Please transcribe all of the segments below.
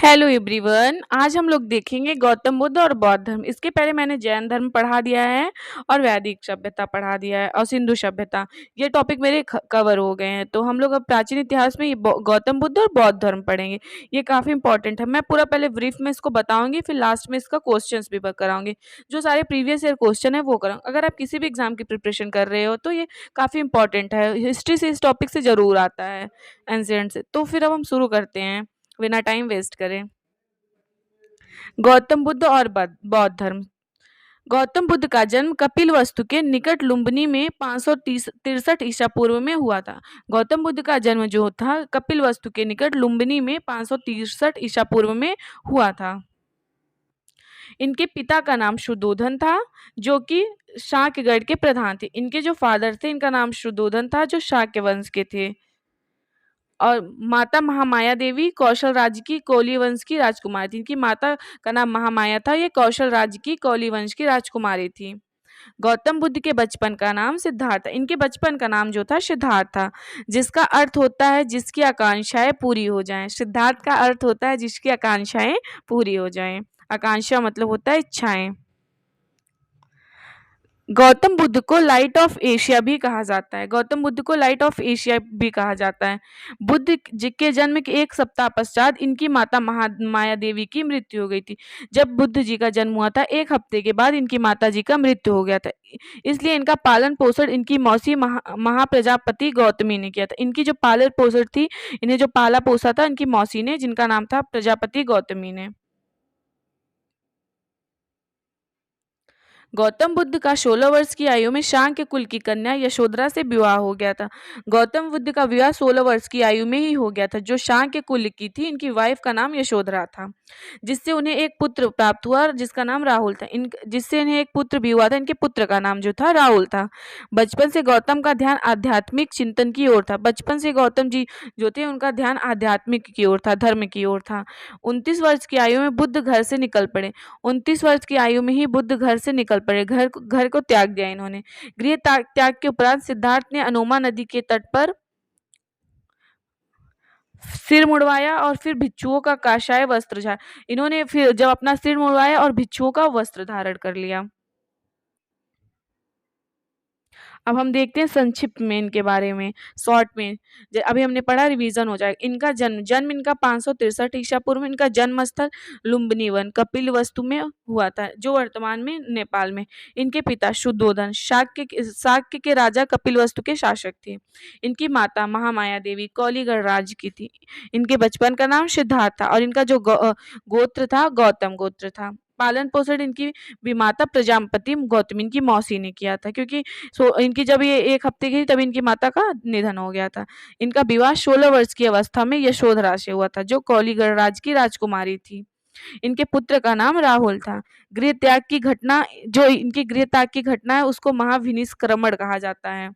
Hello everyone. आज हम लोग देखेंगे गौतम बुद्ध और बौद्ध धर्म। इसके पहले मैंने जैन धर्म पढ़ा दिया है और वैदिक सभ्यता पढ़ा दिया है और सिंधु सभ्यता। ये टॉपिक मेरे कवर हो गए हैं। तो हम लोग अब प्राचीन इतिहास में ये गौतम बुद्ध और बौद्ध धर्म पढ़ेंगे। ये काफ़ी इंपॉर्टेंट है। मैं पूरा पहले ब्रीफ में इसको बताऊंगी, फिर लास्ट में इसका क्वेश्चंस भी कराऊंगी। जो सारे प्रीवियस ईयर क्वेश्चन है वो कराऊंगी। अगर आप किसी भी एग्जाम की प्रिपरेशन कर रहे हो तो ये काफ़ी इंपॉर्टेंट है। हिस्ट्री से इस टॉपिक से ज़रूर आता है, एंशिएंट से। तो फिर अब हम शुरू करते हैं बिना टाइम वेस्ट करें। गौतम बुद्ध और बौद्ध धर्म। गौतम बुद्ध का जन्म कपिलवस्तु के निकट लुम्बिनी में 563 ईसा पूर्व में हुआ था। गौतम बुद्ध का जन्म जो था कपिलवस्तु के निकट लुम्बिनी में 563 ईसा पूर्व में हुआ था। इनके पिता का नाम शुद्धोधन था, जो कि शाक्यगढ़ के प्रधान थे। इनके जो फादर थे, इनका नाम शुद्धोधन था, जो शाक्य वंश के थे। और माता महामाया देवी कौशल राज्य की कोली वंश की राजकुमारी थी। इनकी माता का नाम महामाया था। ये कौशल राज्य की कोली वंश की राजकुमारी थी। गौतम बुद्ध के बचपन का नाम सिद्धार्थ था। इनके बचपन का नाम जो था सिद्धार्थ था, जिसका अर्थ होता है जिसकी आकांक्षाएं पूरी हो जाएं। सिद्धार्थ का अर्थ होता है जिसकी आकांक्षाएं पूरी हो जाएं। आकांक्षा मतलब होता है इच्छाएं। गौतम बुद्ध को लाइट ऑफ एशिया भी कहा जाता है। गौतम बुद्ध को लाइट ऑफ एशिया भी कहा जाता है। बुद्ध जी के जन्म के एक सप्ताह पश्चात इनकी माता माया देवी की मृत्यु हो गई थी। जब बुद्ध जी का जन्म हुआ था, एक हफ्ते के बाद इनकी माता जी का मृत्यु हो गया था। इसलिए इनका पालन पोषण इनकी मौसी महाप्रजापति गौतमी ने किया था। इनकी जो पालन पोषण थी, इन्हें जो पाला पोसा था, इनकी मौसी ने, जिनका नाम था प्रजापति गौतमी ने। गौतम बुद्ध का 16 वर्ष की आयु में शाक्य कुल की कन्या यशोधरा से विवाह हो गया था। गौतम बुद्ध का विवाह 16 वर्ष की आयु में ही हो गया था। जो शाक्य कुल की थी, इनकी वाइफ का नाम यशोधरा था, जिससे उन्हें एक पुत्र प्राप्त हुआ जिसका नाम राहुल था। जिससे इन्हें एक पुत्र भी हुआ था। इनके पुत्र का नाम जो था राहुल था। बचपन से गौतम का ध्यान आध्यात्मिक चिंतन की ओर था। बचपन से गौतम जी जो थे, उनका ध्यान आध्यात्मिक की ओर था, धर्म की ओर था। 29 वर्ष की आयु में बुद्ध घर से निकल पड़े। 29 वर्ष की आयु में ही बुद्ध घर से निकल पड़े। घर को त्याग दिया इन्होंने। गृह त्याग के उपरांत सिद्धार्थ ने अनोमा नदी के तट पर सिर मुड़वाया और फिर भिक्षुओं का काषाय वस्त्र इन्होंने फिर जब अपना सिर मुड़वाया और भिक्षुओं का वस्त्र धारण कर लिया। अब हम देखते हैं संक्षिप्त में इनके बारे में, शॉर्ट में। अभी हमने पढ़ा, रिवीजन हो जाएगा। इनका जन्म इनका 563 ईसा पूर्व में। इनका जन्म स्थल लुम्बिनी वन कपिलवस्तु में हुआ था, जो वर्तमान में नेपाल में। इनके पिता शुद्धोधन शाक्य के राजा कपिलवस्तु के शासक थे। इनकी माता महामाया देवी कौलीगढ़ राज्य की थी। इनके बचपन का नाम सिद्धार्थ था और इनका जो गोत्र था गौतम गोत्र था। पालन पोषण इनकी विमाता प्रजापति गौतमी इनकी मौसी ने किया था, क्योंकि इनकी जब ये एक हफ्ते की थी तब इनकी माता का निधन हो गया था। इनका विवाह 16 वर्ष की अवस्था में यशोधरा से हुआ था, जो कौलीगढ़ राज्य की राजकुमारी थी। इनके पुत्र का नाम राहुल था। गृह त्याग की घटना, जो इनकी गृह त्याग की घटना है, उसको महाविनिष्क्रमण कहा जाता है।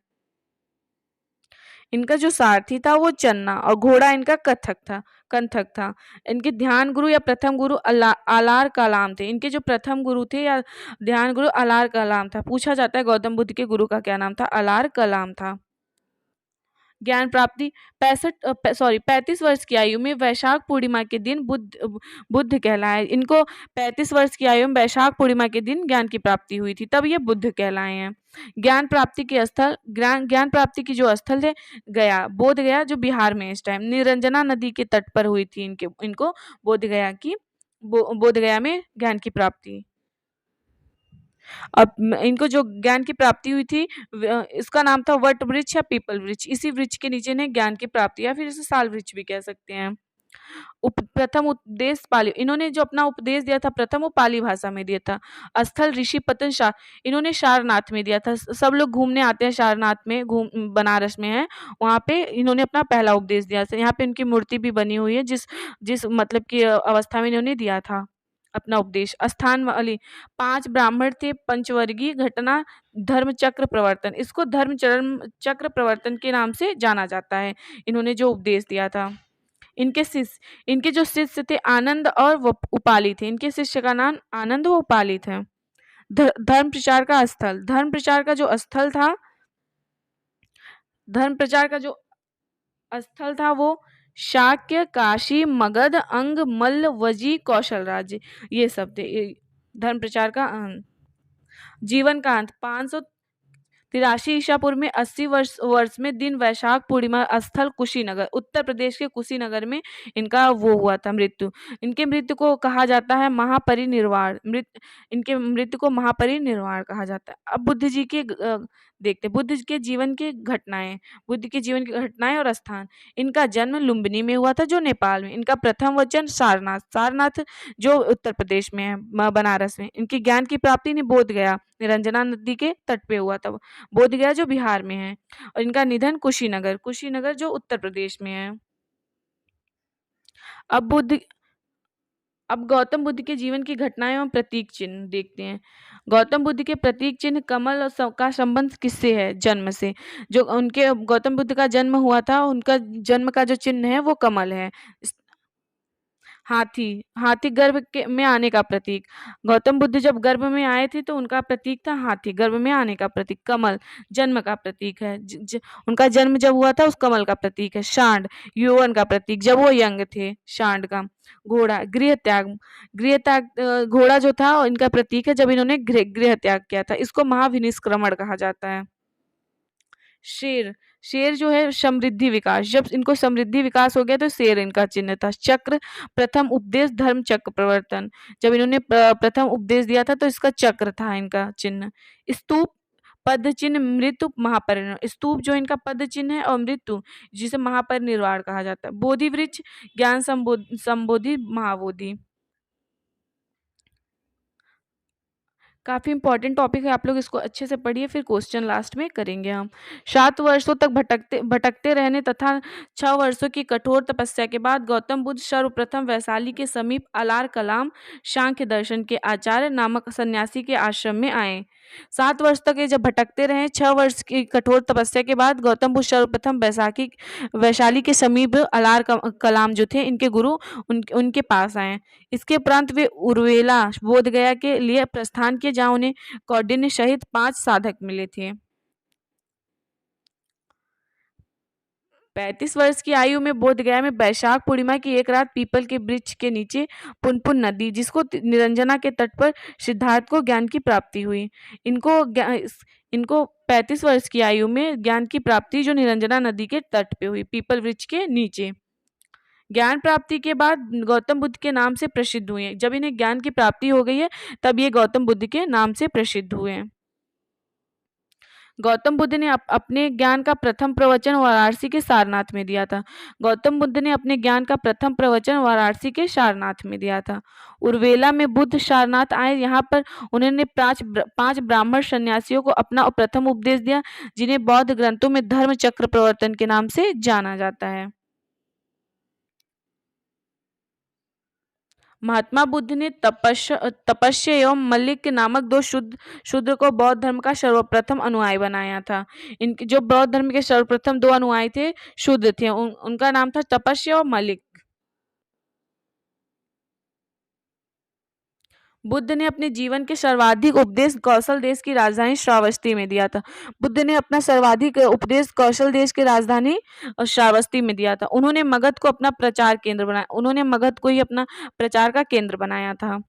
इनका जो सारथी था वो चन्ना और घोड़ा इनका कंथक था। इनके ध्यान गुरु या प्रथम गुरु आलार कलाम थे। इनके जो प्रथम गुरु थे या ध्यान गुरु आलार कलाम था। पूछा जाता है गौतम बुद्ध के गुरु का क्या नाम था? आलार कलाम था। ज्ञान प्राप्ति 35 वर्ष की आयु में वैशाख पूर्णिमा के दिन बुद्ध कहलाए। इनको 35 वर्ष की आयु में वैशाख पूर्णिमा के दिन ज्ञान की प्राप्ति हुई थी, तब ये बुद्ध कहलाए हैं। ज्ञान प्राप्ति के स्थल, ज्ञान प्राप्ति की जो स्थल है गया, बोध गया, जो बिहार में इस टाइम निरंजना नदी के तट पर हुई थी। इनको बोध गया में ज्ञान की प्राप्ति। अब इनको जो ज्ञान की प्राप्ति हुई थी, इसका नाम था वट वृक्ष या पीपल वृक्ष। इसी वृक्ष के नीचे इन्हें ज्ञान की प्राप्ति, या फिर इसे साल वृक्ष भी कह सकते हैं। प्रथम उपदेश पाली, इन्होंने जो अपना उपदेश दिया था प्रथम, वो पाली भाषा में दिया था। स्थल ऋषि पतन शाह, इन्होंने सारनाथ में दिया था। सब लोग घूमने आते हैं सारनाथ में, बनारस में है, वहाँ पे इन्होंने अपना पहला उपदेश दिया था। यहाँ पे इनकी मूर्ति भी बनी हुई है, जिस मतलब की अवस्था में इन्होंने दिया था अपना उपदेश। स्थान वाली 5 ब्राह्मण थे। पंचवर्गीय घटना धर्म चक्र प्रवर्तन, इसको धर्म चक्र प्रवर्तन के नाम से जाना जाता है। इन्होंने जो उपदेश दिया था। इनके जो शिष्य थे आनंद और उपाली थे। इनके शिष्य का नाम आनंद व उपाली थे। धर्म प्रचार का स्थल, धर्म प्रचार का जो स्थल था वो शाक्य, काशी, मगध, अंग, मल्ल, वजी, कौशल राज्य, ये सब थे। धर्म प्रचार का जीवन का अंत 583 ईसा पूर्व में 80 वर्ष में दिन वैशाख पूर्णिमा स्थल कुशीनगर, उत्तर प्रदेश के कुशीनगर में इनका वो हुआ था मृत्यु। इनके मृत्यु को कहा जाता है महापरिनिर्वाण। इनके मृत्यु को महापरिनिर्वाण कहा जाता है। अब बुद्ध जी के देखते बुद्ध के जीवन की घटनाएं। बुद्ध के जीवन की घटनाएं और स्थान। इनका जन्म लुम्बिनी में हुआ था, जो नेपाल में। इनका प्रथम वचन सारनाथ, सारनाथ जो उत्तर प्रदेश में है, बनारस में। इनकी ज्ञान की प्राप्ति ने बोध गया, निरंजना नदी के तट पे हुआ था। बोध गया जो बिहार में है। और इनका निधन कुशीनगर, कुशीनगर जो उत्तर प्रदेश में है। अब बुद्ध अब गौतम बुद्ध के जीवन की घटनाएं एवं प्रतीक चिन्ह देखते हैं। गौतम बुद्ध के प्रतीक चिन्ह कमल और का संबंध किससे है? जन्म से। जो उनके गौतम बुद्ध का जन्म हुआ था, उनका जन्म का जो चिन्ह है वो कमल है। हाथी, हाथी गर्भ के में आने का प्रतीक। गौतम बुद्ध जब गर्भ में आए थे तो उनका प्रतीक था हाथी, गर्भ में आने का प्रतीक। कमल जन्म का प्रतीक है। उनका जन्म जब हुआ था उस कमल का प्रतीक है। सांड यौवन का प्रतीक, जब वो यंग थे। सांड का। घोड़ा गृह त्याग, गृह त्याग घोड़ा जो था इनका प्रतीक है, जब इन्होंने गृह त्याग किया था। इसको महाविनिष्क्रमण कहा जाता है। शेर, शेर जो है समृद्धि विकास, जब इनको समृद्धि विकास हो गया तो शेर इनका चिन्ह था। चक्र प्रथम उपदेश धर्म चक्र प्रवर्तन, जब इन्होंने प्रथम उपदेश दिया था तो इसका चक्र था इनका चिन्ह। स्तूप पद चिन्ह मृत्यु महापरिनिर्वाण, स्तूप जो इनका पद चिन्ह है, और मृत्यु जिसे महापरिनिर्वाण कहा जाता है। बोधि वृक्ष ज्ञान संबोधि महाबोधि। काफ़ी इंपॉर्टेंट टॉपिक है, आप लोग इसको अच्छे से पढ़िए, फिर क्वेश्चन लास्ट में करेंगे हम। 7 वर्षों तक भटकते भटकते रहने तथा 6 वर्षों की कठोर तपस्या के बाद गौतम बुद्ध सर्वप्रथम वैशाली के समीप अलार कलाम सांख्य दर्शन के आचार्य नामक सन्यासी के आश्रम में आए। 7 वर्ष तक ये जब भटकते रहे, 6 वर्ष की कठोर तपस्या के बाद गौतम बुद्ध सर्वप्रथम वैशाली के समीप अलार कलाम जो थे इनके गुरु उनके पास आए। इसके उपरांत वे उर्वेला बोध गया के लिए प्रस्थान किए, जहाँ उन्हें कौंडिन्य सहित 5 साधक मिले थे। 35 वर्ष की आयु में बोध गया में वैशाख पूर्णिमा की एक रात पीपल के वृक्ष के नीचे पुनपुन नदी, जिसको निरंजना के तट पर सिद्धार्थ को ज्ञान की प्राप्ति हुई। इनको 35 वर्ष की आयु में ज्ञान की प्राप्ति जो निरंजना नदी के तट पे हुई, पीपल वृक्ष के नीचे। ज्ञान प्राप्ति के बाद गौतम बुद्ध के नाम से प्रसिद्ध हुए। जब इन्हें ज्ञान की प्राप्ति हो गई है तब ये गौतम बुद्ध के नाम से प्रसिद्ध हुए हैं। गौतम बुद्ध ने अपने ज्ञान का प्रथम प्रवचन वाराणसी के सारनाथ में दिया था। गौतम बुद्ध ने अपने ज्ञान का प्रथम प्रवचन वाराणसी के सारनाथ में दिया था। उर्वेला में बुद्ध सारनाथ आए। यहाँ पर उन्होंने 5 ब्राह्मण सन्यासियों को अपना प्रथम उपदेश दिया, जिन्हें बौद्ध ग्रंथों में धर्म चक्र प्रवर्तन के नाम से जाना जाता है। महात्मा बुद्ध ने तपस्या एवं मल्लिक नामक 2 शूद्र को बौद्ध धर्म का सर्वप्रथम अनुयायी बनाया था। इनके जो बौद्ध धर्म के सर्वप्रथम 2 अनुयायी थे, शूद्र थे, उनका नाम था तपस्या और मल्लिक। बुद्ध ने अपने जीवन के सर्वाधिक उपदेश कौशल देश की राजधानी श्रावस्ती में दिया था। बुद्ध ने अपना सर्वाधिक उपदेश कौशल देश की राजधानी श्रावस्ती में दिया था। उन्होंने मगध को अपना प्रचार केंद्र बनाया। उन्होंने मगध को ही अपना प्रचार का केंद्र बनाया था।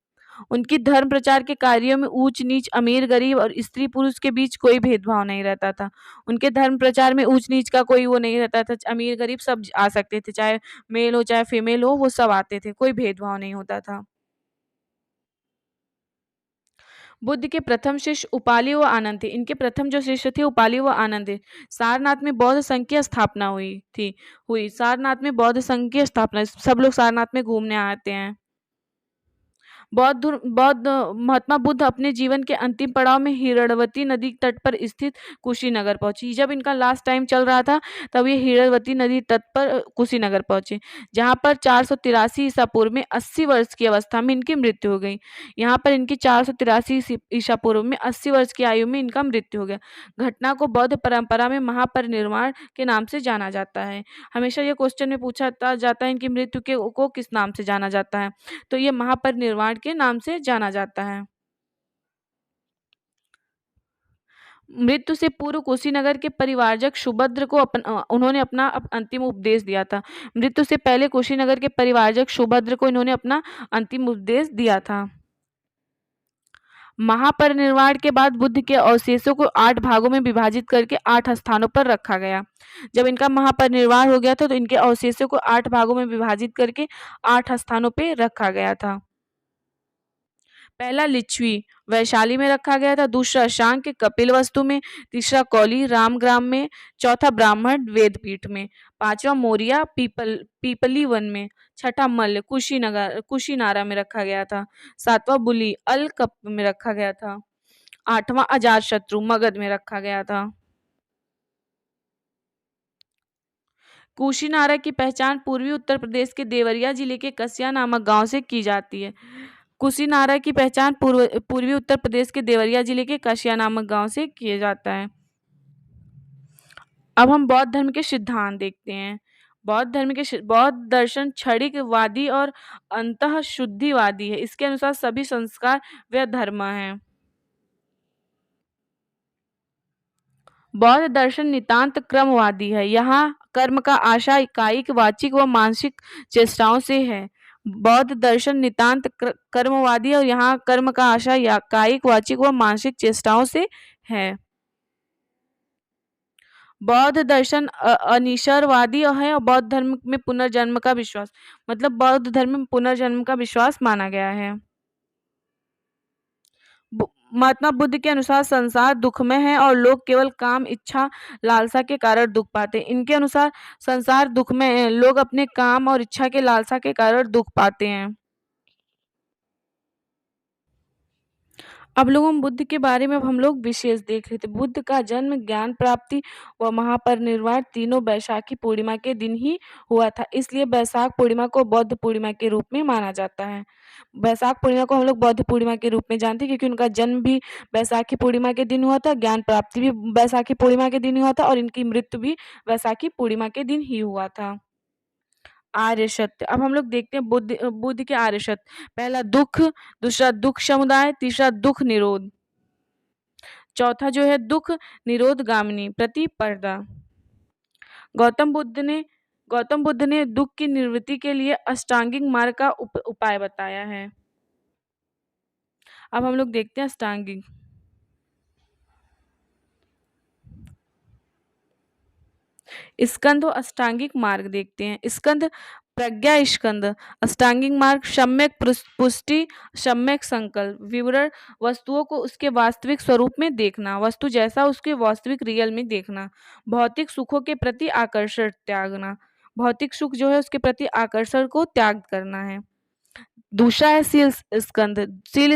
उनकी धर्म प्रचार के कार्यों में ऊंच नीच, अमीर गरीब और स्त्री पुरुष के बीच कोई भेदभाव नहीं रहता था। उनके धर्म प्रचार में ऊंच नीच का कोई वो नहीं रहता था। अमीर गरीब सब आ सकते थे, चाहे मेल हो चाहे फीमेल हो, वो सब आते थे, कोई भेदभाव नहीं होता था। बुद्ध के प्रथम शिष्य उपाली व आनंद थे। इनके प्रथम जो शिष्य थे उपाली व आनंद थे। सारनाथ में बौद्ध संघ की स्थापना हुई। सारनाथ में बौद्ध संघ की स्थापना, सब लोग सारनाथ में घूमने आते हैं। बौद्ध महात्मा बुद्ध अपने जीवन के अंतिम पड़ाव में हिरण्यवती नदी तट पर स्थित कुशीनगर पहुंची। जब इनका लास्ट टाइम चल रहा था तब ये हिरण्यवती नदी तट पर कुशीनगर पहुंचे, जहां पर 483 ईसा पूर्व में 80 वर्ष की अवस्था में इनकी मृत्यु हो गई। यहाँ पर इनकी 483 ईसा पूर्व में 80 वर्ष की आयु में इनका मृत्यु हो गया। घटना को बौद्ध परंपरा में महापरिनिर्वाण के नाम से जाना जाता है। हमेशा ये क्वेश्चन में पूछा जाता है इनकी मृत्यु को किस नाम से जाना जाता है, तो ये महापरिनिर्वाण के नाम से जाना जाता है। मृत्यु से पूर्व कुशीनगर के परिवारजक सुभद्र को उन्होंने अपना अंतिम उपदेश दिया था। मृत्यु से पहले कुशीनगर के परिवारजक सुभद्र को इन्होंने अपना अंतिम उपदेश दिया था। महापरिनिर्वाण के बाद बुद्ध के अवशेषों को 8 भागों में विभाजित करके 8 स्थानों पर रखा गया। जब इनका महापरिनिर्वाण हो गया था तो इनके अवशेषों को 8 भागों में विभाजित करके 8 स्थानों पे रखा गया था। पहला लिच्छवी वैशाली में रखा गया था, दूसरा शांक्य कपिलवस्तु में, तीसरा कौली रामग्राम में, चौथा ब्राह्मण वेदपीठ में, पांचवा मोरिया पीपली वन में, छठा मल्ल कुशीनारा में रखा गया था, सातवां बुली अल कप में रखा गया था, आठवां अजातशत्रु मगध में रखा गया था। कुशीनारा की पहचान पूर्वी उत्तर प्रदेश के देवरिया जिले के कसिया नामक गांव से की जाती है। कुशीनारा की पहचान पूर्वी उत्तर प्रदेश के देवरिया जिले के कसिया नामक गांव से किया जाता है। अब हम बौद्ध धर्म के सिद्धांत देखते हैं। बौद्ध दर्शन क्षणिकवादी और अंतःशुद्धिवादी है। इसके अनुसार सभी संस्कार व धर्म हैं। बौद्ध दर्शन नितांत क्रमवादी है। यहाँ कर्म का आशय कायिक, वाचिक व मानसिक चेष्टाओं से है। बौद्ध दर्शन नितांत कर्मवादी और यहाँ कर्म का आशय कायिक, वाचिक व मानसिक चेष्टाओं से है। बौद्ध दर्शन अनिश्वरवादी है और बौद्ध धर्म में पुनर्जन्म का विश्वास, मतलब बौद्ध धर्म में पुनर्जन्म का विश्वास माना गया है। महात्मा बुद्ध के अनुसार संसार दुखमय है और लोग केवल काम, इच्छा, लालसा के कारण दुख पाते हैं। इनके अनुसार संसार दुखमय है, लोग अपने काम और इच्छा के लालसा के कारण दुख पाते हैं। अब लोग हम बुद्ध के बारे में हम लोग विशेष देख रहे थे। बुद्ध का जन्म, ज्ञान प्राप्ति व महापरिनिर्वाण तीनों बैसाखी पूर्णिमा के दिन ही हुआ था। इसलिए बैसाख पूर्णिमा को बौद्ध पूर्णिमा के रूप में माना जाता है। बैसाख पूर्णिमा को हम लोग बौद्ध पूर्णिमा के रूप में जानते हैं क्योंकि उनका जन्म भी बैसाखी पूर्णिमा के दिन हुआ था, ज्ञान प्राप्ति भी बैसाखी पूर्णिमा के दिन हुआ था और इनकी मृत्यु भी बैसाखी पूर्णिमा के दिन ही हुआ था। आर्य सत्य। अब हम लोग देखते हैं बुद्ध के आर्य सत्य। पहला दुख, दूसरा दुख समुदाय, तीसरा दुख निरोध, चौथा जो है दुख निरोध गामिनी प्रतिपदा। गौतम बुद्ध ने दुख की निवृत्ति के लिए अष्टांगिक मार्ग का उपाय बताया है। अब हम लोग देखते हैं अष्टांगिक। स्कंद और अष्टांगिक मार्ग देखते हैं। स्कंद प्रज्ञा स्कंद, अष्टांगिक मार्ग सम्यक पुष्टि, सम्यक संकल्प, विवरण, वस्तुओं को उसके वास्तविक स्वरूप में देखना, वस्तु जैसा उसके वास्तविक रियल में देखना, भौतिक सुखों के प्रति आकर्षण त्यागना, भौतिक सुख जो है उसके प्रति आकर्षण को त्याग करना है। दूसरा है शील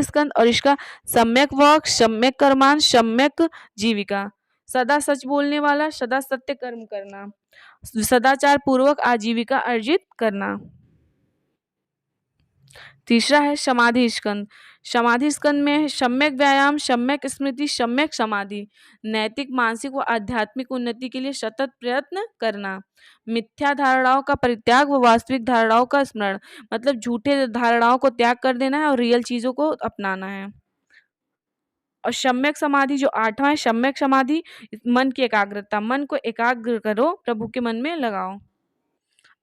स्कंद और इसका सम्यक वाक, सम्यक कर्मान, सम्यक जीविका, सदा सच बोलने वाला, सदा सत्य कर्म करना, सदाचार पूर्वक आजीविका अर्जित करना। तीसरा है समाधि स्कंद में सम्यक व्यायाम, सम्यक स्मृति, सम्यक समाधि, नैतिक, मानसिक व आध्यात्मिक उन्नति के लिए सतत प्रयत्न करना, मिथ्या धारणाओं का परित्याग व वास्तविक धारणाओं का स्मरण, मतलब झूठे धारणाओं को त्याग कर देना है और रियल चीजों को अपनाना है। और सम्यक समाधि जो 8वां है, सम्यक समाधि मन की एकाग्रता, मन को एकाग्र करो, प्रभु के मन में लगाओ।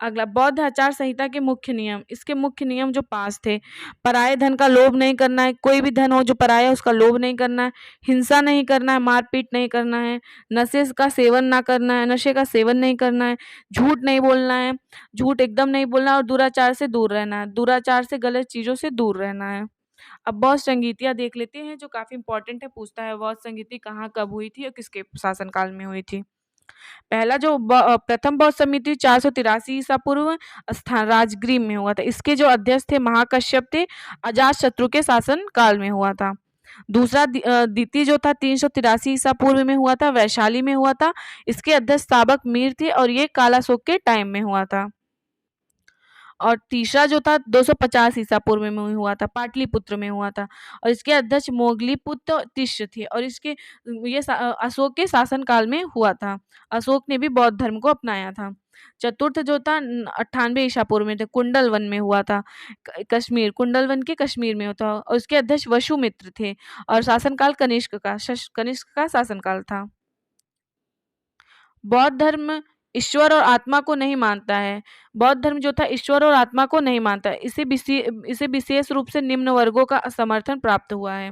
अगला बौद्ध आचार संहिता के मुख्य नियम। इसके मुख्य नियम जो 5 थे। पराये धन का लोभ नहीं करना है, कोई भी धन हो जो पराया है उसका लोभ नहीं करना है, हिंसा नहीं करना है, मारपीट नहीं करना है, नशे का सेवन ना करना है, नशे का सेवन नहीं करना है, झूठ नहीं बोलना है, झूठ एकदम नहीं बोलना और दुराचार से दूर रहना है, दुराचार से गलत चीजों से दूर रहना है। अब बौद्ध संगीतियाँ देख लेते हैं जो काफी इंपॉर्टेंट है। पूछता है बौद्ध संगीति कहाँ कब हुई थी और किसके शासनकाल में हुई थी। पहला जो प्रथम बौद्ध समिति 483 ईसा पूर्व स्थान राजगृह में हुआ था। इसके जो अध्यक्ष थे महाकश्यप थे, अजातशत्रु के शासन काल में हुआ था। दूसरा द्वितीय जो था 383 ईसा पूर्व में हुआ था, वैशाली में हुआ था। इसके अध्यक्ष साबक मीर थे और ये कालाशोक के टाइम में हुआ था। और तीसरा जो था 250 ईसा पूर्व में हुआ था, पाटलिपुत्र में हुआ था और इसके अध्यक्ष मोगलीपुत्र तिष्य थे और इसके ये अशोक के शासन काल में हुआ था। अशोक ने भी बौद्ध धर्म को अपनाया था। चतुर्थ जो था 98 ईसा पूर्व में थे, कुंडल वन में हुआ था। कश्मीर, कुंडल वन के कश्मीर में होता, और उसके अध्यक्ष वसुमित्र थे, और शासनकाल कनिष्क का शासनकाल था। बौद्ध धर्म ईश्वर और आत्मा को नहीं मानता है। बौद्ध धर्म जो था ईश्वर और आत्मा को नहीं मानता है। इसे विशेष रूप से निम्न वर्गों का समर्थन प्राप्त हुआ है।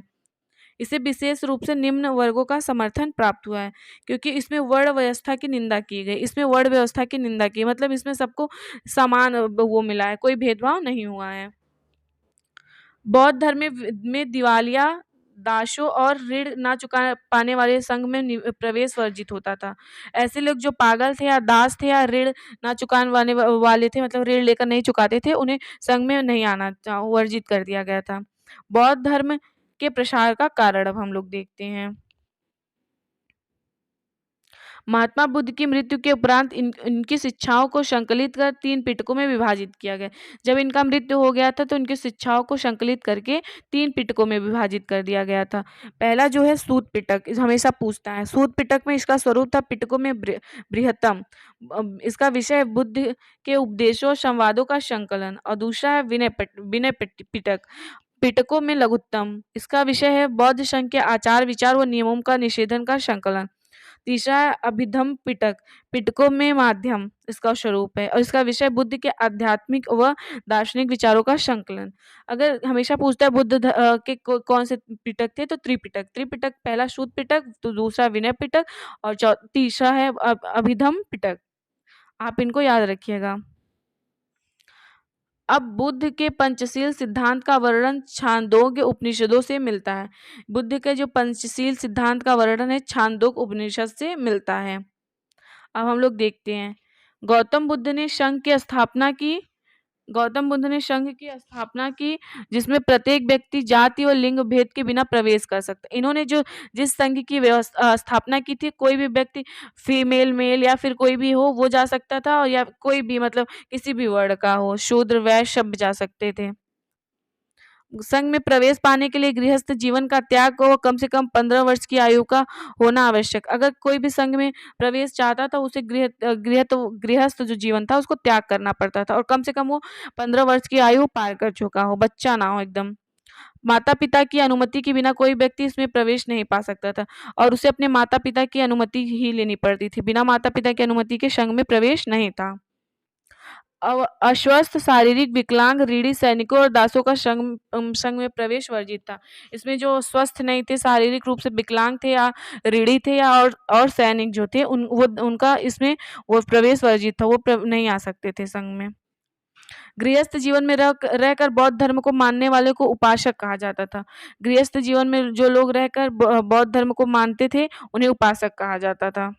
इसे विशेष रूप से निम्न वर्गों का समर्थन प्राप्त हुआ है, क्योंकि इसमें वर्ण व्यवस्था की निंदा की गई। इसमें वर्ण व्यवस्था की निंदा की, मतलब इसमें सबको समान वो मिला है, कोई भेदभाव नहीं हुआ है। बौद्ध धर्म में दिवालिया, दासों और ऋण ना चुका पाने वाले संघ में प्रवेश वर्जित होता था। ऐसे लोग जो पागल थे या दास थे या ऋण ना चुकाने वाले थे, मतलब ऋण लेकर नहीं चुकाते थे, उन्हें संघ में नहीं आना वर्जित कर दिया गया था। बौद्ध धर्म के प्रसार का कारण अब हम लोग देखते हैं। महात्मा बुद्ध की मृत्यु के उपरांत इनकी शिक्षाओं को संकलित कर 3 पिटकों में विभाजित किया गया। जब इनका मृत्यु हो गया था तो इनकी शिक्षाओं को संकलित करके 3 पिटकों में विभाजित कर दिया गया था। पहला जो है सूत पिटक, हमेशा पूछता है। सूत पिटक में इसका स्वरूप था पिटकों में बृहत्तम। इसका विषय बुद्ध के उपदेशों और संवादों का संकलन, और दूसरा है विनय पिटक, पिटकों में लघुत्तम। इसका विषय है बौद्ध संघ के आचार विचार व नियमों का निषेधन का संकलन। तीसरा है अभिधम पिटक, पिटकों में माध्यम इसका स्वरूप है, और इसका विषय बुद्ध के आध्यात्मिक व दार्शनिक विचारों का संकलन। अगर हमेशा पूछता है बुद्ध के कौन से पिटक थे, तो त्रिपिटक। त्रिपिटक पहला शुद्ध पिटक, तो दूसरा विनय पिटक, और तीसरा है अभिधम पिटक। आप इनको याद रखिएगा। अब बुद्ध के पंचशील सिद्धांत का वर्णन छांदोग्य उपनिषदों से मिलता है। बुद्ध के जो पंचशील सिद्धांत का वर्णन है छांदोग्य उपनिषद से मिलता है। अब हम लोग देखते हैं, गौतम बुद्ध ने संघ की स्थापना की। गौतम बुद्ध ने संघ की स्थापना की जिसमें प्रत्येक व्यक्ति जाति और लिंग भेद के बिना प्रवेश कर सकता। इन्होंने जो जिस संघ की स्थापना की थी, कोई भी व्यक्ति फीमेल मेल या फिर कोई भी हो वो जा सकता था, और या कोई भी मतलब किसी भी वर्ण का हो, शूद्र वैश्य सब जा सकते थे। संघ में प्रवेश पाने के लिए गृहस्थ जीवन का त्याग को कम से कम 15 वर्ष की आयु का होना आवश्यक। अगर कोई भी संघ में प्रवेश चाहता था, उसे गृहस्थ जो जीवन था उसको त्याग करना पड़ता था, और कम से कम वो 15 वर्ष की आयु पार कर चुका हो, बच्चा ना हो एकदम। माता पिता की अनुमति के बिना कोई व्यक्ति इसमें प्रवेश नहीं पा सकता था, और उसे अपने माता पिता की अनुमति ही लेनी पड़ती थी। बिना माता पिता की अनुमति के संघ में प्रवेश नहीं था। अस्वस्थ, शारीरिक विकलांग, रीढ़ी सैनिकों और दासों का संघ में प्रवेश वर्जित था। इसमें जो स्वस्थ नहीं थे, शारीरिक रूप से विकलांग थे या रीढ़ी थे या और सैनिक जो थे उनका इसमें वो प्रवेश वर्जित था, वो नहीं आ सकते थे संघ में। गृहस्थ जीवन में रहकर बौद्ध धर्म को मानने वाले को उपासक कहा जाता था। गृहस्थ जीवन में जो लोग रहकर बौद्ध धर्म को मानते थे उन्हें उपासक कहा जाता था।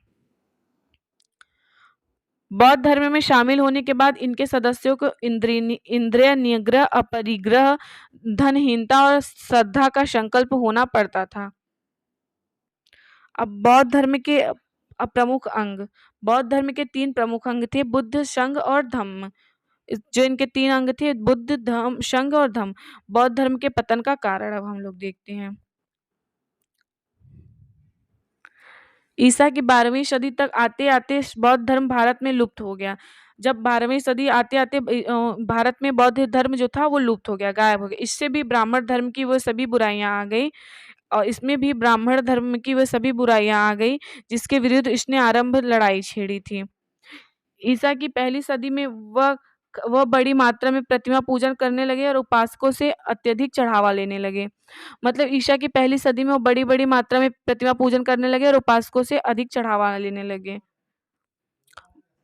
बौद्ध धर्म में शामिल होने के बाद इनके सदस्यों को इंद्रिय निग्रह, अपरिग्रह, धनहीनता और श्रद्धा का संकल्प होना पड़ता था। अब बौद्ध धर्म के प्रमुख अंग। बौद्ध धर्म के 3 प्रमुख अंग थे, बुद्ध, संघ और धम्म। जो इनके 3 अंग थे, बुद्ध, धम्म, संघ और धम्म। बौद्ध धर्म के पतन का कारण अब हम लोग देखते हैं। ईसा की 12वीं सदी तक आते आते बौद्ध धर्म भारत में लुप्त हो गया। जब 12वीं सदी आते आते भारत में बौद्ध धर्म जो था वो लुप्त हो गया, गायब हो गया। इससे भी ब्राह्मण धर्म की वो सभी बुराइयां आ गई, और इसमें भी ब्राह्मण धर्म की वो सभी बुराइयां आ गई जिसके विरुद्ध इसने आरंभ लड़ाई छेड़ी थी। ईसा की पहली सदी में वह बड़ी मात्रा में प्रतिमा पूजन करने लगे और उपासकों से अत्यधिक चढ़ावा लेने लगे। मतलब ईसा की पहली सदी में वो बड़ी मात्रा में प्रतिमा पूजन करने लगे और उपासकों से अधिक चढ़ावा लेने लगे।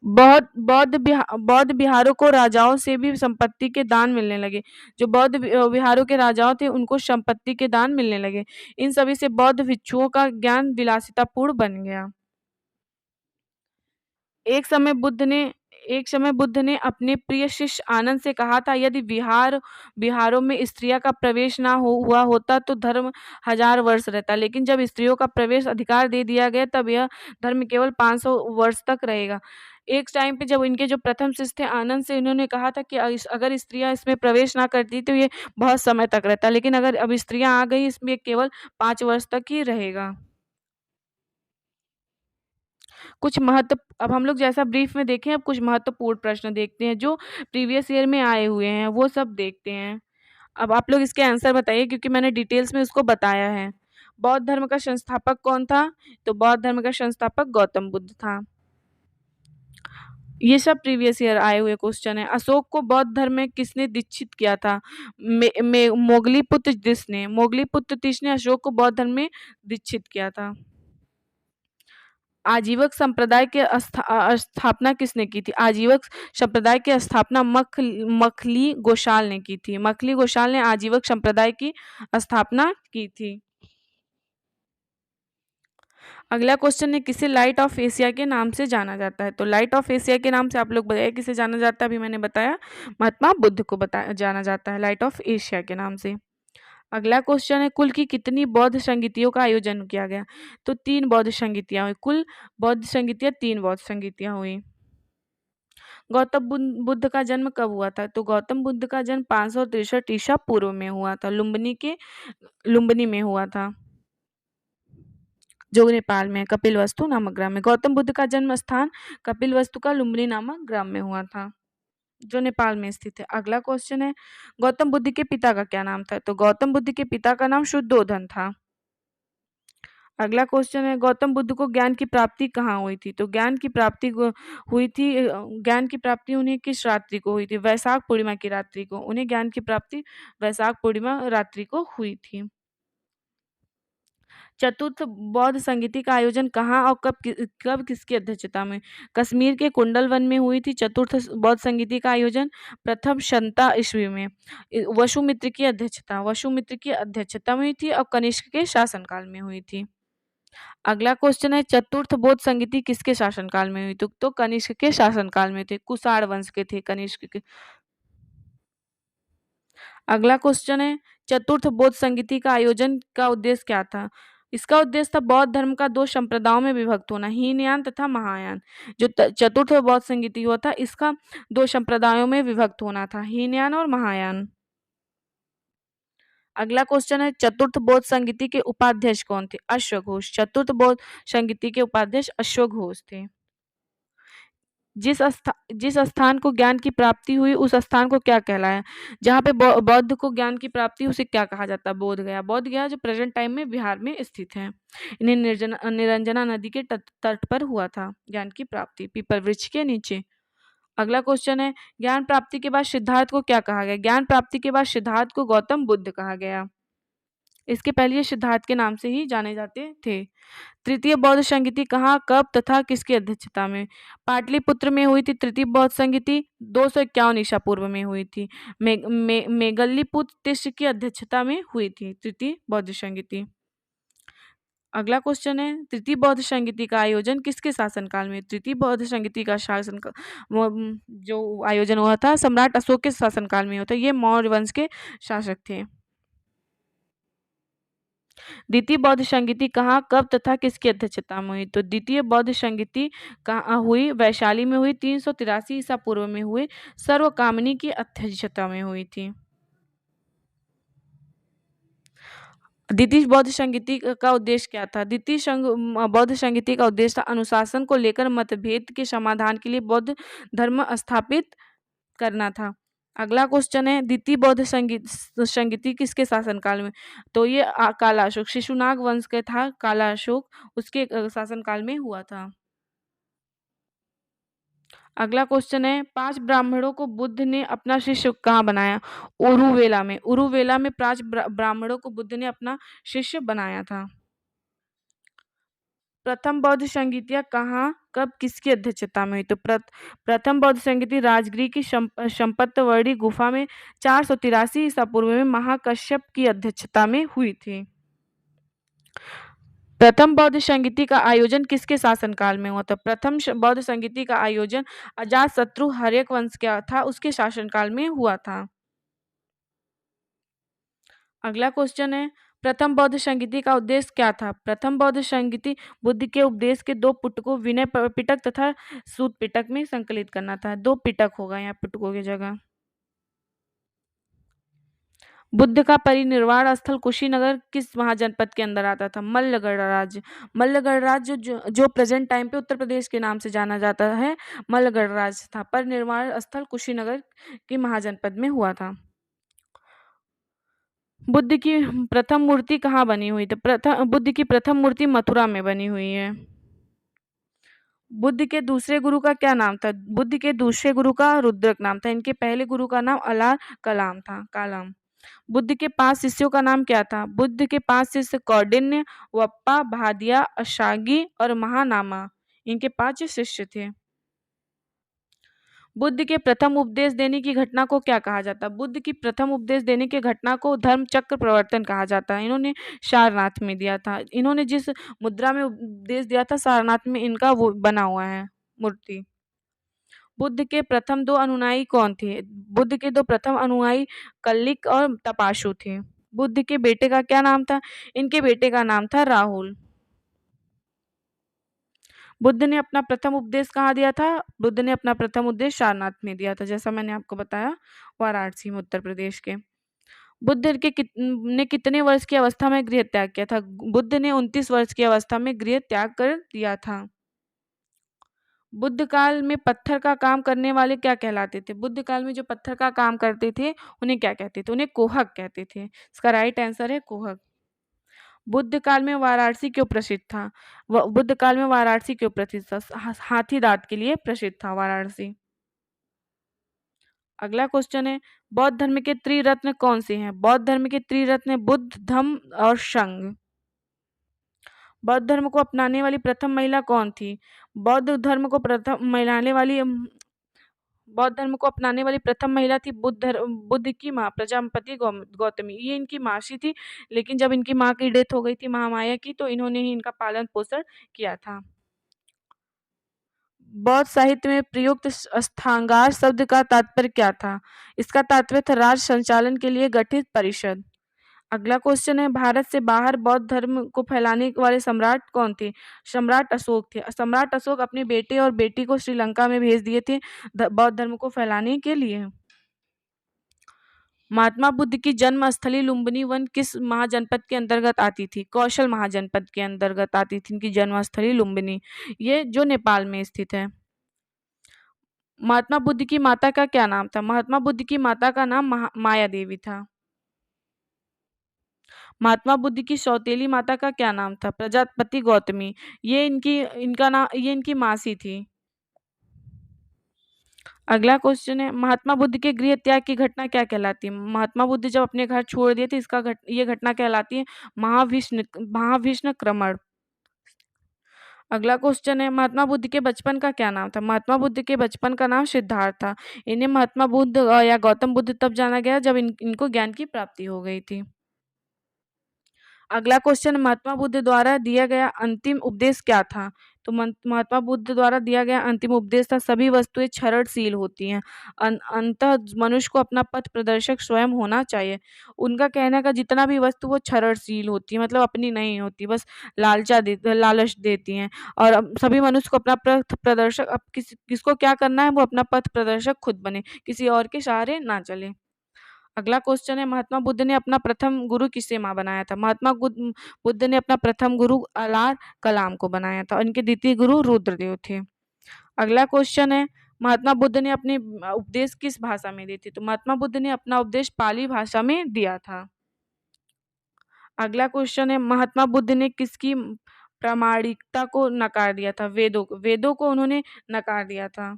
बौद्ध विहारों को राजाओं से भी संपत्ति के दान मिलने लगे। जो बौद्ध विहारों के राजाओं थे उनको संपत्ति के दान मिलने लगे। इन सभी से बौद्ध भिक्षुओं का ज्ञान विलासितापूर्ण बन गया। एक समय बुद्ध ने अपने प्रिय शिष्य आनंद से कहा था, यदि विहारों में स्त्रियों का प्रवेश ना हुआ होता तो धर्म 1000 वर्ष रहता, लेकिन जब स्त्रियों का प्रवेश अधिकार दे दिया गया तब यह धर्म केवल 500 वर्ष तक रहेगा। एक टाइम पे जब इनके जो प्रथम शिष्य थे आनंद से, इन्होंने कहा था कि अगर स्त्रियां इसमें प्रवेश ना करती तो ये बहुत समय तक रहता, लेकिन अगर अब स्त्रियां आ गई इसमें केवल 5 वर्ष तक ही रहेगा। कुछ महत्व अब हम लोग जैसा ब्रीफ में देखें, अब कुछ महत्वपूर्ण प्रश्न देखते हैं जो प्रीवियस ईयर में आए हुए हैं, वो सब देखते हैं। अब आप लोग इसके आंसर बताइए क्योंकि मैंने डिटेल्स में उसको बताया है। बौद्ध धर्म का संस्थापक कौन था? तो बौद्ध धर्म का संस्थापक गौतम बुद्ध था। ये सब प्रीवियस ईयर आए हुए क्वेश्चन है। अशोक को बौद्ध धर्म में किसने दीक्षित किया था? मोगलीपुत्र तीस ने। मोगलीपुत्र तीस ने अशोक को बौद्ध धर्म में दीक्षित किया था। आजीवक संप्रदाय के स्थापना किसने की थी? आजीवक संप्रदाय की स्थापना मखली गोशाल ने की थी। मखली गोशाल ने आजीवक संप्रदाय की स्थापना की थी। अगला क्वेश्चन है, किसे लाइट ऑफ एशिया के नाम से जाना जाता है? तो लाइट ऑफ एशिया के नाम से आप लोग बताइए किसे जाना जाता है? अभी मैंने बताया महात्मा बुद्ध को जाना जाता है लाइट ऑफ एशिया के नाम से। अगला क्वेश्चन है, कुल की कितनी बौद्ध संगीतियों का आयोजन किया गया? तो 3 बौद्ध संगीतियां हुई। कुल बौद्ध संगीतियां 3 बौद्ध संगीतियां हुई। गौतम बुद्ध का जन्म कब हुआ था? तो गौतम बुद्ध का जन्म 563 ईसा पूर्व में हुआ था। लुम्बिनी में हुआ था, जो नेपाल में है, कपिलवस्तु नामक ग्राम में। गौतम बुद्ध का जन्म स्थान कपिलवस्तु का लुम्बिनी नामक ग्राम में हुआ था, जो नेपाल में स्थित है। अगला क्वेश्चन है, गौतम बुद्ध के पिता का क्या नाम था? तो गौतम बुद्ध के पिता का नाम शुद्धोधन था। अगला क्वेश्चन है, गौतम बुद्ध को ज्ञान की प्राप्ति कहाँ हुई थी? तो ज्ञान की प्राप्ति उन्हें किस रात्रि को हुई थी? वैशाख पूर्णिमा की रात्रि को उन्हें ज्ञान की प्राप्ति वैशाख पूर्णिमा रात्रि को हुई थी। चतुर्थ बौद्ध संगीति का आयोजन कहाँ और कब किसकी अध्यक्षता में? कश्मीर के कुंडल वन में हुई थी चतुर्थ बौद्ध संगीति का आयोजन। प्रथम शंता ईस्वी में वसुमित्र की अध्यक्षता में हुई थी और कनिष्क के शासनकाल में हुई थी। अगला क्वेश्चन है, चतुर्थ बौद्ध संगीति किसके शासनकाल में हुई? तो कनिष्क के शासनकाल में थे, कुषाण वंश के थे कनिष्क के। अगला क्वेश्चन है, चतुर्थ बौद्ध संगीति का आयोजन का उद्देश्य क्या था? इसका उद्देश्य था बौद्ध धर्म का 2 संप्रदायों में विभक्त होना, हीनयान तथा महायान। जो चतुर्थ बौद्ध संगीति हुआ था, इसका 2 संप्रदायों में विभक्त होना था, हीनयान और महायान। अगला क्वेश्चन है, चतुर्थ बौद्ध संगीति के उपाध्यक्ष कौन थे? अश्वघोष। चतुर्थ बौद्ध संगीति के उपाध्यक्ष अश्वघोष थे। जिस स्थान को ज्ञान की प्राप्ति हुई उस स्थान को क्या कहलाया? जहाँ पे बौद्ध को ज्ञान की प्राप्ति, उसे क्या कहा जाता है? बोध गया। बोध गया जो प्रेजेंट टाइम में बिहार में स्थित है। इन्हें निरंजना नदी के तट पर हुआ था ज्ञान की प्राप्ति, पीपल वृक्ष के नीचे। अगला क्वेश्चन है, ज्ञान प्राप्ति के बाद सिद्धार्थ को क्या कहा गया? ज्ञान प्राप्ति के बाद सिद्धार्थ को गौतम बुद्ध कहा गया। इसके पहले ये सिद्धार्थ के नाम से ही जाने जाते थे। तृतीय बौद्ध संगीति कहाँ, कब तथा किसकी अध्यक्षता में? पाटलिपुत्र में हुई थी तृतीय बौद्ध संगीति, 251 ईसा पूर्व में हुई थी। मेगल्लीपुत्र तिष्य की अध्यक्षता में हुई थी तृतीय बौद्ध संगीति। अगला क्वेश्चन है, तृतीय बौद्ध संगीति का आयोजन किसके शासनकाल में? तृतीय बौद्ध संगीति का जो आयोजन हुआ था सम्राट अशोक के शासनकाल में होता है। ये मौर्य वंश के शासक थे। द्वितीय बौद्ध संगीति कहाँ, कब तथा किसकी अध्यक्षता में हुई? तो द्वितीय बौद्ध संगीति कहाँ हुई? वैशाली में हुई। 383 ईसा पूर्व में हुई। सर्वकामिनी की अध्यक्षता में हुई थी। द्वितीय बौद्ध संगीति का उद्देश्य क्या था? बौद्ध संगीति का उद्देश्य था अनुशासन को लेकर मतभेद के समाधान के लिए बौद्ध धर्म स्थापित करना था। अगला क्वेश्चन है, द्वितीय बौद्ध संगीति किसके शासनकाल में? तो ये काला अशोक, शिशुनाग वंश के था काला अशोक, उसके शासनकाल में हुआ था। अगला क्वेश्चन है, 5 ब्राह्मणों को बुद्ध ने अपना शिष्य कहाँ बनाया? उरुवेला में। उरुवेला में 5 ब्राह्मणों को बुद्ध ने अपना शिष्य बनाया था। प्रथम बौद्ध संगीतियाँ कहाँ, कब, किसकी अध्यक्षता में हुई? तो प्रथम बौद्ध संगीति राजगृह की संपतवर्णी गुफा में 483 ईसा पूर्व में महाकश्यप की अध्यक्षता में हुई थी। प्रथम बौद्ध संगीति का आयोजन किसके शासनकाल में हुआ था? प्रथम बौद्ध संगीति का आयोजन अजातशत्रु हर्यक वंश का था, उसके शासनकाल में हुआ था। अगला क्वेश्चन है, प्रथम बौद्ध संगीति का उद्देश्य क्या था? प्रथम बौद्ध संगीति बुद्ध के उपदेश के 2 पुटकों विनय पिटक तथा सूत पिटक में संकलित करना था। 2 पिटक होगा यहाँ पिटकों की जगह। बुद्ध का परिनिर्वाण स्थल कुशीनगर किस महाजनपद के अंदर आता था? मल्लगढ़ राज्य। मल्लगढ़ राज्य जो प्रेजेंट टाइम पे उत्तर प्रदेश के नाम से जाना जाता है, मल्लगढ़ राज्य था। परिनिर्वाण स्थल कुशीनगर की महाजनपद में हुआ था। बुद्ध की प्रथम मूर्ति कहाँ बनी हुई थी? बुद्ध की प्रथम मूर्ति मथुरा में बनी हुई है। बुद्ध के दूसरे गुरु का क्या नाम था? बुद्ध के दूसरे गुरु का रुद्रक नाम था। इनके पहले गुरु का नाम अलार कलाम था, कालाम। बुद्ध के 5 शिष्यों का नाम क्या था? बुद्ध के 5 शिष्य कौंडिन्य, वप्पा, भादिया, अशागी और महानामा, इनके 5 शिष्य थे। बुद्ध के प्रथम उपदेश देने की घटना को क्या कहा जाता है? बुद्ध की प्रथम उपदेश देने की घटना को धर्म चक्र प्रवर्तन कहा जाता है। इन्होंने सारनाथ में दिया था। इन्होंने जिस मुद्रा में उपदेश दिया था, सारनाथ में इनका वो बना हुआ है मूर्ति। बुद्ध के प्रथम 2 अनुयायी कौन थे? बुद्ध के 2 प्रथम अनुयायी कल्लिक और तपाशु थे। बुद्ध के बेटे का क्या नाम था? इनके बेटे का नाम था राहुल। बुद्ध ने अपना प्रथम उपदेश कहाँ दिया था? बुद्ध ने अपना प्रथम उपदेश सारनाथ में दिया था, जैसा मैंने आपको बताया, वाराणसी में, उत्तर प्रदेश के। बुद्ध के ने कितने वर्ष की अवस्था में गृह त्याग किया था? बुद्ध ने 29 वर्ष की अवस्था में गृह त्याग कर दिया था। बुद्ध काल में पत्थर का काम करने वाले क्या कहलाते थे? बुद्ध काल में जो पत्थर का काम करते थे उन्हें क्या कहते थे? उन्हें कोहक कहते थे। इसका राइट आंसर है कोहक। बुद्ध काल में वाराणसी क्यों प्रसिद्ध था? बुद्ध काल में वाराणसी क्यों प्रसिद्ध था? हाथी दांत के लिए प्रसिद्ध था वाराणसी। अगला क्वेश्चन है, बौद्ध धर्म के त्रिरत्न कौन से हैं? बौद्ध धर्म के त्रिरत्न बुद्ध, धम्म और संघ। बौद्ध धर्म को अपनाने वाली प्रथम महिला कौन थी? बौद्ध धर्म को अपनाने वाली प्रथम महिला थी बुद्ध की माँ प्रजापति गौतमी। ये इनकी मासी थी, लेकिन जब इनकी माँ की डेथ हो गई थी महामाया की, तो इन्होंने ही इनका पालन पोषण किया था। बौद्ध साहित्य में प्रयुक्त अष्टांगार शब्द का तात्पर्य क्या था? इसका तात्पर्य था राज्य संचालन के लिए गठित परिषद। अगला क्वेश्चन है, भारत से बाहर बौद्ध धर्म को फैलाने वाले सम्राट कौन थे? सम्राट अशोक थे। सम्राट अशोक अपने बेटे और बेटी को श्रीलंका में भेज दिए थे बौद्ध धर्म को फैलाने के लिए। महात्मा बुद्ध की जन्म स्थली लुम्बिनी वन किस महाजनपद के अंतर्गत आती थी? कौशल महाजनपद के अंतर्गत आती थी इनकी जन्मस्थली लुम्बिनी, ये जो नेपाल में स्थित है। महात्मा बुद्ध की माता का क्या नाम था? महात्मा बुद्ध की माता का नाम माया देवी था। महात्मा बुद्ध की सौतेली माता का क्या नाम था? प्रजापति गौतमी। ये इनकी मासी थी। अगला क्वेश्चन है, महात्मा बुद्ध के गृह त्याग की घटना क्या कहलाती है? महात्मा बुद्ध जब अपने घर छोड़ दिए थे, ये घटना कहलाती है महाविष्णुक्रमण। अगला क्वेश्चन है, महात्मा बुद्ध के बचपन का क्या नाम था? महात्मा बुद्ध के बचपन का नाम सिद्धार्थ था। इन्हें महात्मा बुद्ध या गौतम बुद्ध तब जाना गया जब इनको ज्ञान की प्राप्ति हो गई थी। अगला क्वेश्चन, महात्मा बुद्ध द्वारा दिया गया अंतिम उपदेश क्या था? तो महात्मा बुद्ध द्वारा दिया गया अंतिम उपदेश था, सभी वस्तुएं क्षरणशील होती हैं, अंततः मनुष्य को अपना पथ प्रदर्शक स्वयं होना चाहिए। उनका कहना का जितना भी वस्तु वो क्षरणशील होती है, मतलब अपनी नहीं होती, बस लालच देती हैं। और सभी मनुष्य को अपना पथ प्रदर्शक, अब किसको क्या करना है, वो अपना पथ प्रदर्शक खुद बने, किसी और के सहारे ना चले। अगला क्वेश्चन है, महात्मा बुद्ध ने अपना प्रथम गुरु किसे मां बनाया था? महात्मा बुद्ध ने अपना प्रथम गुरु अलार कलाम को बनाया था और इनके द्वितीय गुरु रुद्रदेव थे। अगला क्वेश्चन है, महात्मा बुद्ध ने अपने उपदेश किस भाषा में दी थी? तो महात्मा बुद्ध ने अपना उपदेश पाली भाषा में दिया था। अगला क्वेश्चन है, महात्मा बुद्ध ने किसकी प्रामाणिकता को नकार दिया था? वेदों को उन्होंने नकार दिया था।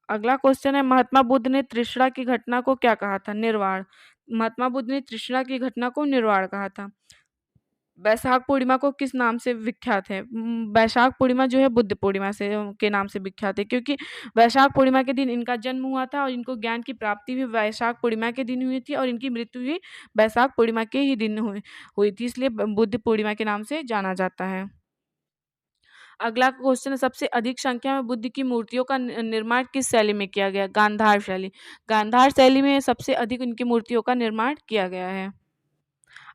अगला क्वेश्चन है, महात्मा बुद्ध ने तृष्णा की घटना को क्या कहा था? निर्वाण। महात्मा बुद्ध ने तृष्णा की घटना को निर्वाण कहा था। वैशाख पूर्णिमा को किस नाम से विख्यात है? वैशाख पूर्णिमा जो है बुद्ध पूर्णिमा से के नाम से विख्यात है, क्योंकि वैशाख पूर्णिमा के दिन इनका जन्म हुआ था और इनको ज्ञान की प्राप्ति भी वैशाख पूर्णिमा के दिन हुई थी और इनकी मृत्यु भी वैशाख पूर्णिमा के ही दिन हुई थी, इसलिए बुद्ध पूर्णिमा के नाम से जाना जाता है। अगला क्वेश्चन है, सबसे अधिक संख्या में बुद्ध की मूर्तियों का निर्माण किस शैली में किया गया? गांधार शैली। गांधार शैली में सबसे अधिक उनकी मूर्तियों का निर्माण किया गया है।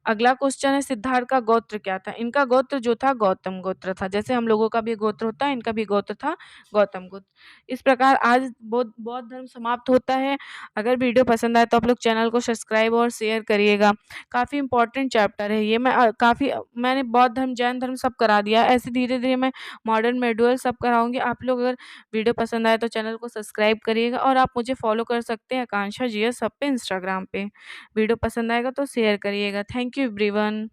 अगला क्वेश्चन है सिद्धार्थ का गोत्र क्या था? इनका गोत्र जो था गौतम गोत्र था। जैसे हम लोगों का भी गोत्र होता है, इनका भी गोत्र था गौतम गोत्र। इस प्रकार आज बौद्ध बौद्ध धर्म समाप्त होता है। अगर वीडियो पसंद आए तो आप लोग चैनल को सब्सक्राइब और शेयर करिएगा। काफ़ी इम्पोर्टेंट चैप्टर है ये। मैंने बौद्ध धर्म, जैन धर्म सब करा दिया है। ऐसे धीरे-धीरे मैं मॉडर्न, मेडुअल सब कराऊँगी। आप लोग अगर वीडियो पसंद आए तो चैनल को सब्सक्राइब करिएगा और आप मुझे फॉलो कर सकते हैं आकांक्षा जीएस सब पे, इंस्टाग्राम पे। वीडियो पसंद आएगा तो शेयर करिएगा। Thank you everyone.